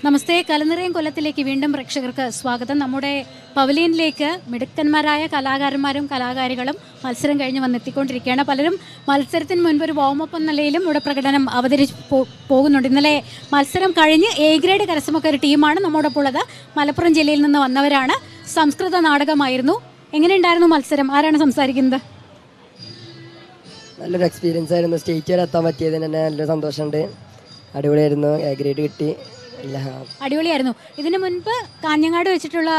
നമസ്തേ. കലനിറയും കൊല്ലത്തിലേക്ക് വീണ്ടും പ്രേക്ഷകർക്ക് സ്വാഗതം. നമ്മുടെ പവലിയനിലേക്ക് മിടുക്കന്മാരായ കലാകാരന്മാരും കലാകാരികളും മത്സരം കഴിഞ്ഞ് വന്നെത്തിക്കൊണ്ടിരിക്കുകയാണ്. പലരും മത്സരത്തിന് മുൻപ് ഒരു വാമപ്പ് എന്ന നിലയിലും ഇവിടെ പ്രകടനം അവതരിച്ച് പോകുന്നുണ്ട്. ഇന്നലെ മത്സരം കഴിഞ്ഞ് എ ഗ്രേഡ് കരസ്ഥമാക്കിയ ഒരു ടീമാണ് നമ്മോടൊപ്പം ഉള്ളത്. മലപ്പുറം ജില്ലയിൽ നിന്ന് വന്നവരാണ്. സംസ്കൃത നാടകമായിരുന്നു. എങ്ങനെയുണ്ടായിരുന്നു മത്സരം? ആരാണ് സംസാരിക്കുന്നത്? നല്ലൊരു എക്സ്പീരിയൻസ് ആയിരുന്നു. സ്റ്റേറ്റ് വരെ എത്താൻ പറ്റിയതിന് തന്നെ നല്ല സന്തോഷമുണ്ട്. അടിപൊളിയായിരുന്നു. എ ഗ്രേഡ് കിട്ടി. അടിപൊളിയായിരുന്നു. ഇതിനു മുൻപ് കാഞ്ഞങ്ങാട് വെച്ചിട്ടുള്ള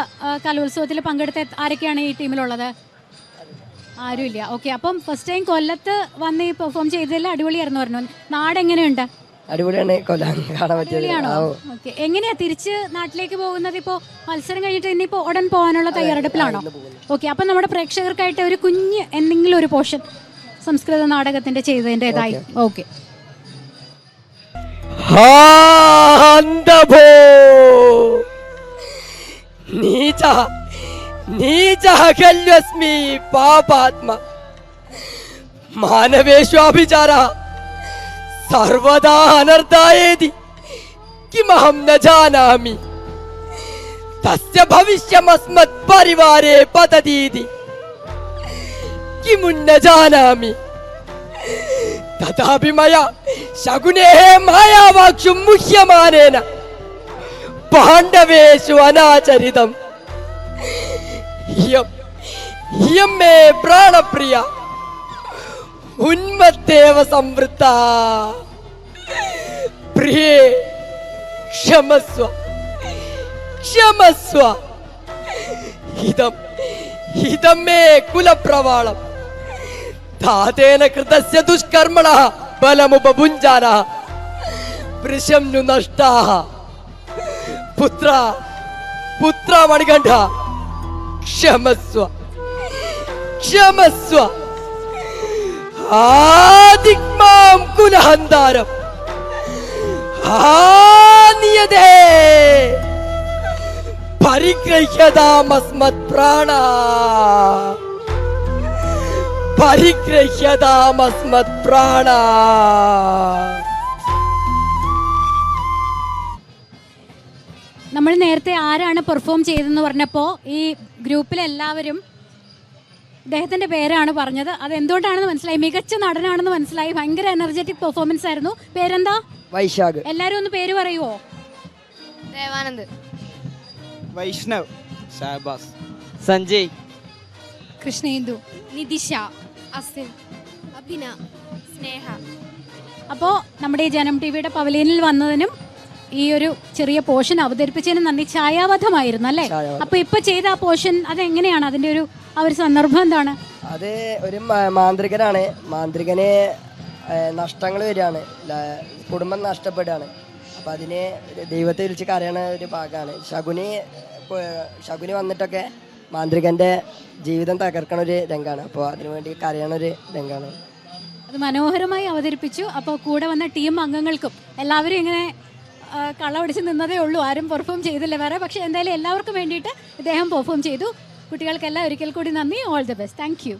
കലോത്സവത്തിൽ പങ്കെടുത്ത ആരൊക്കെയാണ് ഈ ടീമിലുള്ളത്? ആരുമില്ല. ഓക്കെ. അപ്പം ഫസ്റ്റ് ടൈം കൊല്ലത്ത് വന്ന് ഈ പെർഫോം ചെയ്തതിൽ അടിപൊളിയായിരുന്നു പറഞ്ഞു. നാട് എങ്ങനെയുണ്ട്? അടിപൊളിയാണ്. കൊല്ലം കാണാൻ പറ്റിയത്. ഓക്കെ. എങ്ങനെയാ തിരിച്ച് നാട്ടിലേക്ക് പോകുന്നത്? ഇപ്പോൾ മത്സരം കഴിഞ്ഞിട്ട് ഇനിയിപ്പോൾ ഉടൻ പോകാനുള്ള തയ്യാറെടുപ്പിലാണോ? ഓക്കെ. അപ്പം നമ്മുടെ പ്രേക്ഷകർക്കായിട്ട് ഒരു കുഞ്ഞ് എന്തെങ്കിലും ഒരു പോർഷൻ സംസ്കൃത നാടകത്തിന്റെ ചെയ്തതിൻ്റെതായി. ഓക്കെ. മാനവേഷ്വാഭിചാര സർവദാ അനർഥായേതി കിമഹം ന ജാനാമി തസ്യ ഭവിഷ്യമസ്മത് പരിവാരേ പതതീതി കിമുന്ന ജാനാമി തഥാപി മയാ ശകുനേഹ മായാവാക്ഷും മുഹ്യമാനേന പാണ്ഡവേഷു അനാചരിതം ഹിയം മേ പ്രാണപ്രിയ ഉന്മത്തേവ സംവൃത്ത പ്രിയേ ക്ഷമസ്വ ക്ഷമസ്വ ഹിതം മേ കുലപ്രവാളം ധാതേന കൃതസ്യ ദുഷ്കർമ്മണഃ ബലമുപഭുഞ്ജാനഃ വൃശം नु നഷ്ടാഃ പുത്ര മണികണ്ഠ ക്ഷമസ്വ ക്ഷമസ്വ ആദിക്മാം കുലഹന്താരം നിയതേ പരിഗ്രഹ്യതാമസ്മത് പ്രാണാ പരിഗ്രഹ്യതാമസ്മത് പ്രാണാ. നമ്മൾ നേരത്തെ ആരാണ് പെർഫോം ചെയ്തതെന്ന് പറഞ്ഞപ്പോൾ ഈ ഗ്രൂപ്പിലെല്ലാവരും അദ്ദേഹത്തിൻ്റെ പേരാണ് പറഞ്ഞത്. അത് എന്തുകൊണ്ടാണെന്ന് മനസ്സിലായി. മികച്ച നടനാണെന്ന് മനസ്സിലായി. ഭയങ്കര എനർജറ്റിക് പെർഫോമൻസ് ആയിരുന്നു. പേരെന്താ? വൈശാഖ്. എല്ലാവരും ഒന്ന് പേര് പറയുമോ? ദേവാനന്ദ്, വൈഷ്ണവ്, ഷാബാസ്, സഞ്ജയ്, കൃഷ്ണേന്ദു, നിതിഷ, അസിൻ, അഭിന, സ്നേഹ. അപ്പോൾ നമ്മുടെ ഈ ജനം ടി വിയുടെ പവലിയനിൽ വന്നതിനും ഈ ഒരു ചെറിയ പോർഷൻ അവതരിപ്പിച്ചതിനും നന്ദി. ഛായാവധമായിരുന്നു അല്ലേ? അപ്പോൾ ഇപ്പോൾ ചെയ്ത ആ പോർഷൻ അതെങ്ങനെയാണ്? അതിൻ്റെ ഒരു ആ ഒരു സന്ദർഭം എന്താണ്? അത് ഒരു മാന്ത്രികനാണ്. മാന്ത്രികന് നഷ്ടങ്ങൾ വരികയാണ്, കുടുംബം നഷ്ടപ്പെടുകയാണ്. അപ്പം അതിന് ദൈവത്തെ വിളിച്ച് കരയണ ഒരു ഭാഗമാണ്. ശകുനി വന്നിട്ടൊക്കെ മാന്ത്രികൻ്റെ ജീവിതം തകർക്കണ ഒരു രംഗമാണ്. അപ്പോൾ അതിനുവേണ്ടി കരയണ ഒരു രംഗമാണ്. അത് മനോഹരമായി അവതരിപ്പിച്ചു. അപ്പോൾ കൂടെ വന്ന ടീം അംഗങ്ങൾക്കും എല്ലാവരും ഇങ്ങനെ കളവടിച്ച് നിന്നതേ ഉള്ളൂ. ആരും പെർഫോം ചെയ്തില്ല വേറെ. പക്ഷേ എന്തായാലും എല്ലാവർക്കും വേണ്ടിയിട്ട് ഇദ്ദേഹം പെർഫോം ചെയ്തു. കുട്ടികൾക്കെല്ലാം ഒരിക്കൽ കൂടി നന്ദി. All the best. Thank you.